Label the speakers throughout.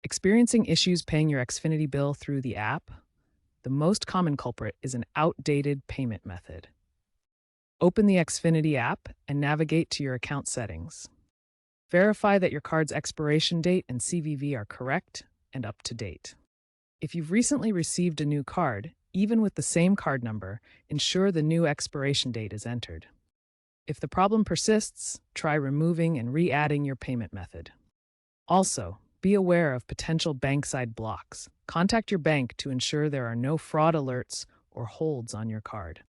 Speaker 1: Experiencing issues paying your Xfinity bill through the app? The most common culprit is an outdated payment method. Open the Xfinity app and navigate to your account settings. Verify that your card's expiration date and CVV are correct and up to date. If you've recently received a new card, even with the same card number, ensure the new expiration date is entered. If the problem persists, try removing and re-adding your payment method. Also, be aware of potential bank-side blocks. Contact your bank to ensure there are no fraud alerts or holds on your card.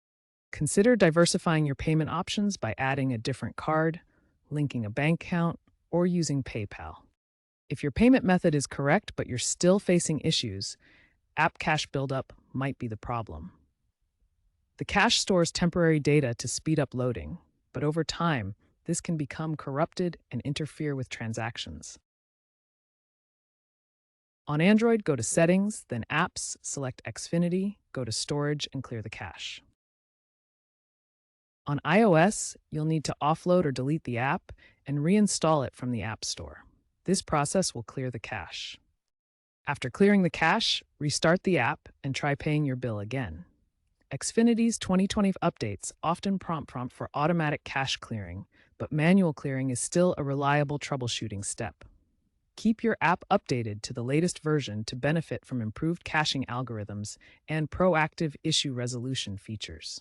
Speaker 1: Consider diversifying your payment options by adding a different card, linking a bank account, or using PayPal. If your payment method is correct but you're still facing issues, app cache buildup might be the problem. The cache stores temporary data to speed up loading, but over time, this can become corrupted and interfere with transactions. On Android, go to Settings, then Apps, select Xfinity, go to Storage, and clear the cache. On iOS, you'll need to offload or delete the app and reinstall it from the App Store. This process will clear the cache. After clearing the cache, restart the app and try paying your bill again. Xfinity's 2020 updates often prompt for automatic cache clearing, but manual clearing is still a reliable troubleshooting step. Keep your app updated to the latest version to benefit from improved caching algorithms and proactive issue resolution features.